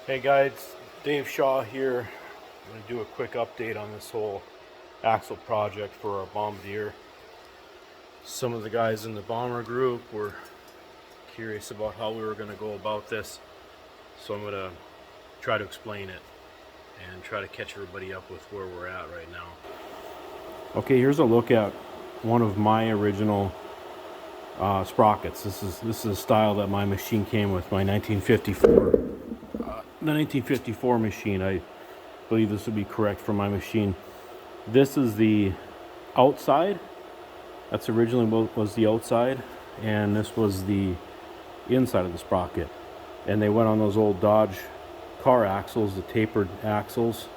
Hey guys, Dave Shaw here. I'm going to do a quick update on this whole axle project for our bombardier. Some of the guys in the bomber group were curious about how we were going to go about this, so I'm going to try to explain it and try to catch everybody up with where we're at right now. Okay, here's a look at one of my original sprockets. This is a style that my machine came with, my 1954 machine. I believe this would be correct for my machine. This is the outside. That's originally was the outside, and this was the inside of the sprocket. And they went on those old Dodge car axles, the tapered axles.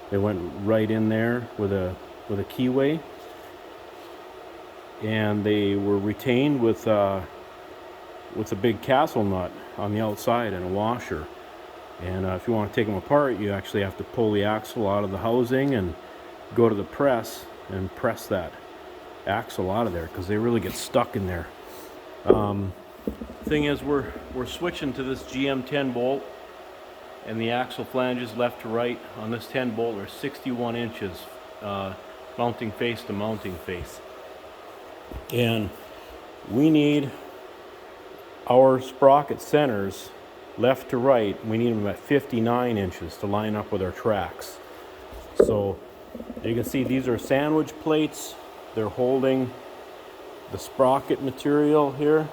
They went right in there with a keyway, and they were retained with a big castle nut on the outside and a washer. And if you want to take them apart, you actually have to pull the axle out of the housing and go to the press and press that axle out of there, because they really get stuck in there. Thing is, we're switching to this GM 10 bolt, and the axle flanges left to right on this 10 bolt are 61 inches mounting face to mounting face. And we need our sprocket centers left to right. We need them at 59 inches to line up with our tracks. So you can see these are sandwich plates. They're holding the sprocket material here.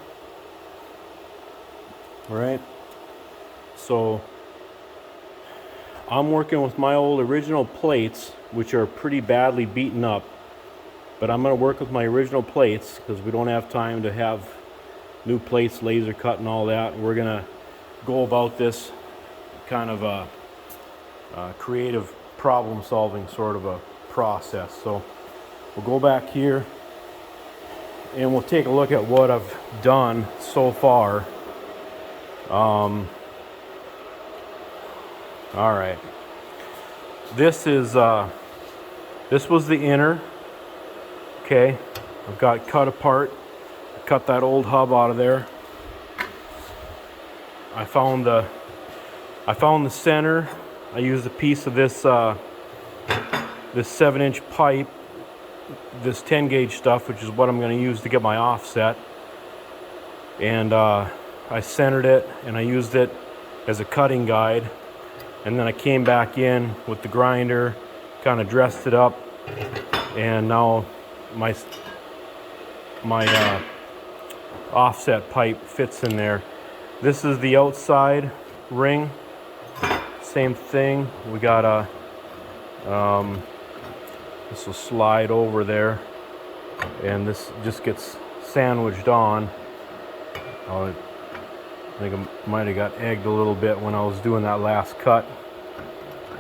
All right. So I'm working with my old original plates, which are pretty badly beaten up, but I'm going to work with my original plates because we don't have time to have new plates laser cut and all that. We're going to go about this kind of a creative problem solving sort of a process. So we'll go back here and we'll take a look at what I've done so far. All right, this was the inner. Okay, I've got cut apart. Cut that old hub out of there. I found the center. I used a piece of this 7-inch pipe, this 10 gauge stuff, which is what I'm going to use to get my offset. And I centered it, and I used it as a cutting guide. And then I came back in with the grinder, kind of dressed it up, and now my offset pipe fits in there. This is the outside ring. Same thing. We got a this will slide over there, and this just gets sandwiched on. I think I might have got egged a little bit when I was doing that last cut,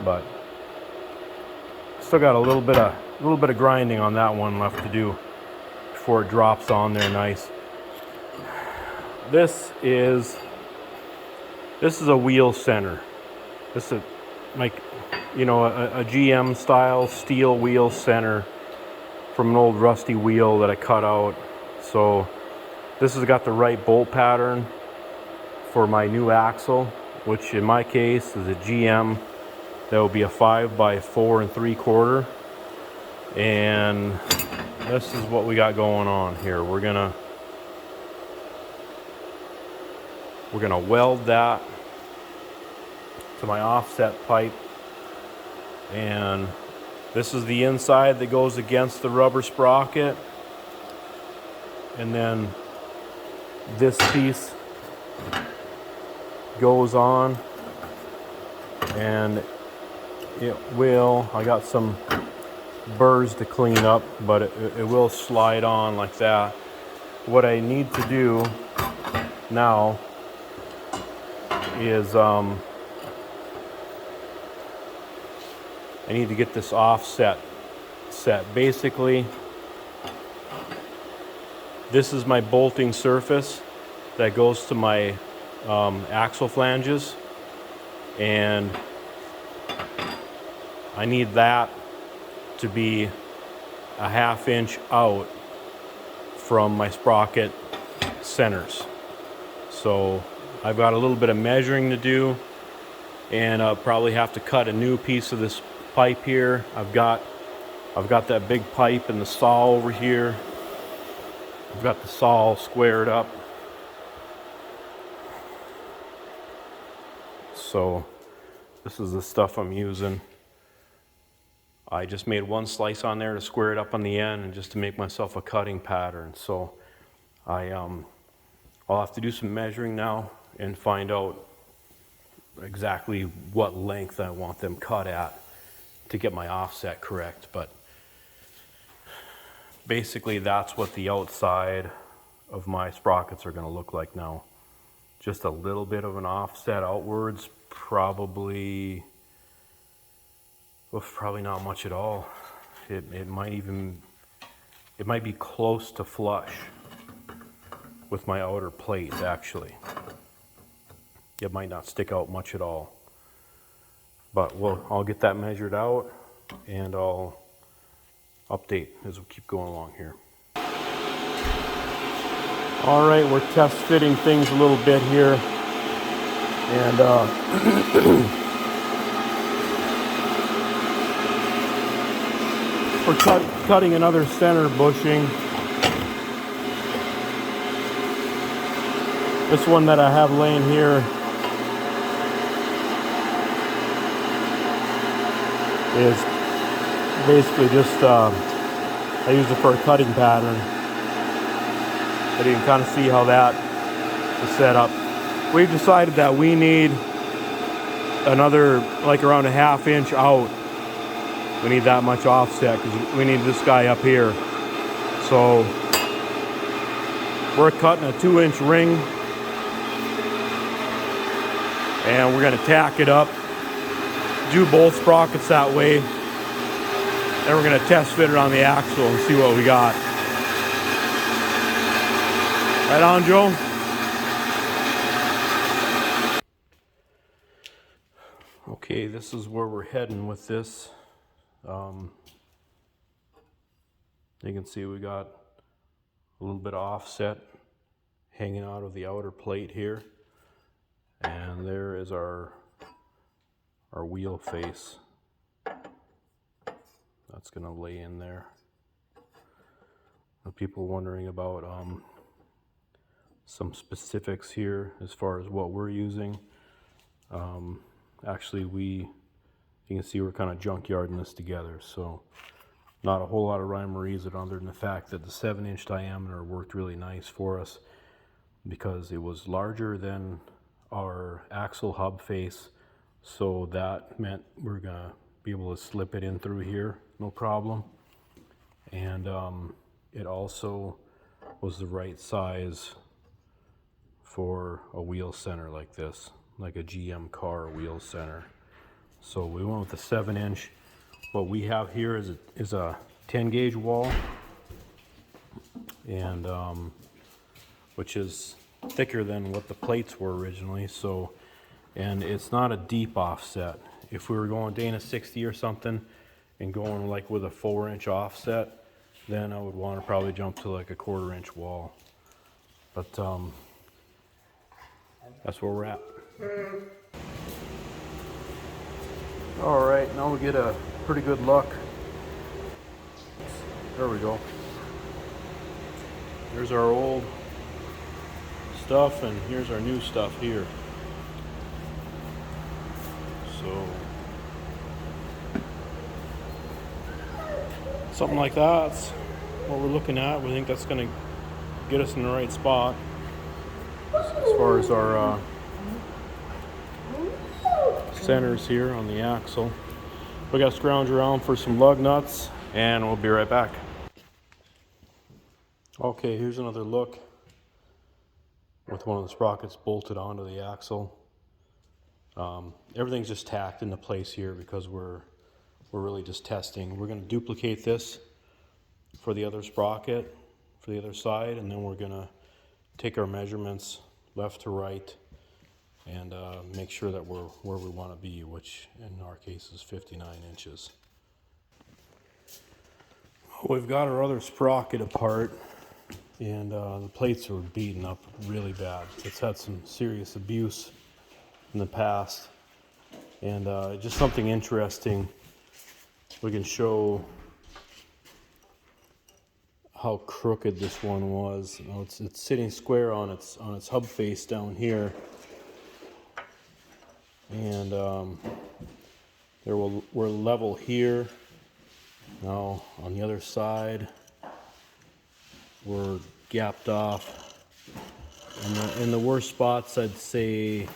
but still got a little bit of grinding on that one left to do before it drops on there nice. This is a wheel center. This is like, you know, a GM style steel wheel center from an old rusty wheel that I cut out. So this has got the right bolt pattern for my new axle, which in my case is a GM. That will be a 5 by 4 3/4. And this is what we got going on here. We're gonna weld that to my offset pipe, and this is the inside that goes against the rubber sprocket, and then this piece goes on, and it will, I got some burrs to clean up, but it will slide on like that. What I need to do now is I need to get this offset set. Basically, this is my bolting surface that goes to my axle flanges, and I need that to be a 1/2 inch out from my sprocket centers. So I've got a little bit of measuring to do, and I'll probably have to cut a new piece of this pipe here. I've got that big pipe and the saw over here. I've got the saw all squared up. So this is the stuff I'm using. I just made one slice on there to square it up on the end and just to make myself a cutting pattern. So I'll have to do some measuring now and find out exactly what length I want them cut at to get my offset correct. But basically that's what the outside of my sprockets are going to look like now. Just a little bit of an offset outwards, probably not much at all. It might be close to flush with my outer plate actually. It might not stick out much at all. But I'll get that measured out and I'll update as we keep going along here. All right, we're test fitting things a little bit here. And we're cutting another center bushing. This one that I have laying here is basically just, I use it for a cutting pattern. But you can kind of see how that is set up. We've decided that we need another, like around a ½ inch out. We need that much offset because we need this guy up here. So we're cutting a 2-inch ring and we're going to tack it up, do both sprockets that way. Then we're going to test fit it on the axle and see what we got. Right on, Joe? Okay, this is where we're heading with this. You can see we got a little bit of offset hanging out of the outer plate here. And there is our wheel face. That's going to lay in there. People wondering about some specifics here as far as what we're using. Actually, you can see we're kind of junkyarding this together, so not a whole lot of rhyme or reason other than the fact that the 7-inch diameter worked really nice for us because it was larger than our axle hub face, so that meant we're gonna be able to slip it in through here, no problem. And it also was the right size for a wheel center like this, like a GM car wheel center. So we went with the 7-inch. What we have here is a 10 gauge wall, and which is thicker than what the plates were originally. So, and it's not a deep offset. If we were going Dana 60 or something and going like with a 4-inch offset, then I would want to probably jump to like a 1/4-inch wall. But that's where we're at. All right, now we get a pretty good look. There we go. Here's our old stuff and here's our new stuff here. So something like that's what we're looking at. We think that's going to get us in the right spot as far as our centers here on the axle. We got to scrounge around for some lug nuts and we'll be right back. Okay, here's another look with one of the sprockets bolted onto the axle. Everything's just tacked into place here because we're really just testing. We're going to duplicate this for the other sprocket, for the other side, and then we're going to take our measurements left to right and make sure that we're where we want to be, which in our case is 59 inches. We've got our other sprocket apart, and the plates are beaten up really bad. It's had some serious abuse in the past, And just something interesting, we can show how crooked this one was. You know, it's sitting square on its hub face down here, and we're level here. Now on the other side, we're gapped off. In the worst spots, I'd say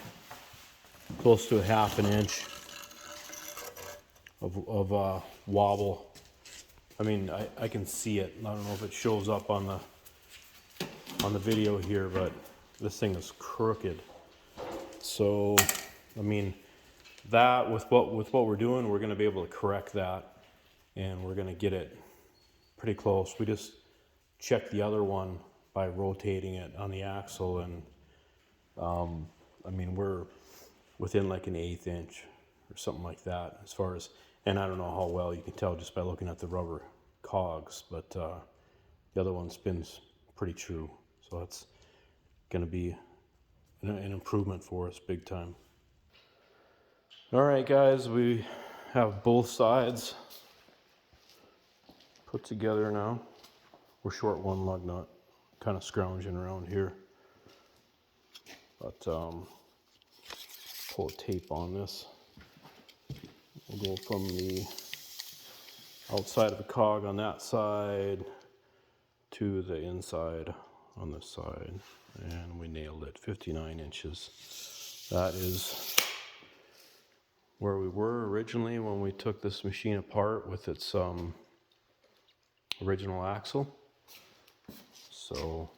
close to a ½ inch of wobble. I mean, I can see it. I don't know if it shows up on the video here, but this thing is crooked. So, I mean, that with what we're doing, we're going to be able to correct that, and we're going to get it pretty close. We just checked the other one by rotating it on the axle, and I mean, we're within like an 1/8 inch or something like that as far as, and I don't know how well you can tell just by looking at the rubber cogs, but the other one spins pretty true, so that's going to be an improvement for us big time. All right, guys, we have both sides put together now. We're short one lug nut, kind of scrounging around here, but pull a tape on this. We'll go from the outside of the cog on that side to the inside on this side, and we nailed it. 59 inches. That is where we were originally when we took this machine apart with its original axle. So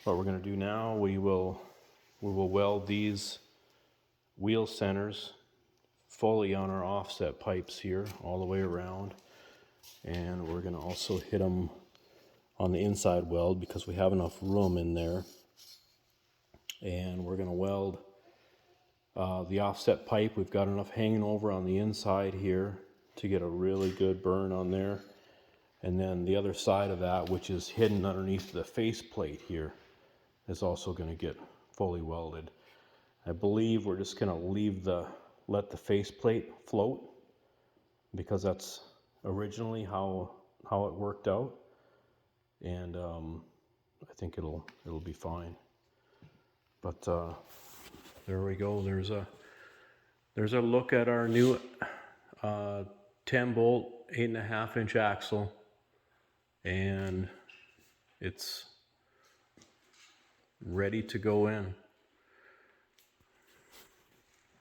what we're going to do now, we will weld these wheel centers fully on our offset pipes here all the way around, and we're going to also hit them on the inside weld because we have enough room in there, and we're going to weld the offset pipe. We've got enough hanging over on the inside here to get a really good burn on there, and then the other side of that, which is hidden underneath the face plate here, is also going to get fully welded. I believe we're just going to let the face plate float because that's originally how it worked out, and I think it'll be fine. But there we go. There's a look at our new 10 bolt 8.5 inch axle, and it's ready to go in.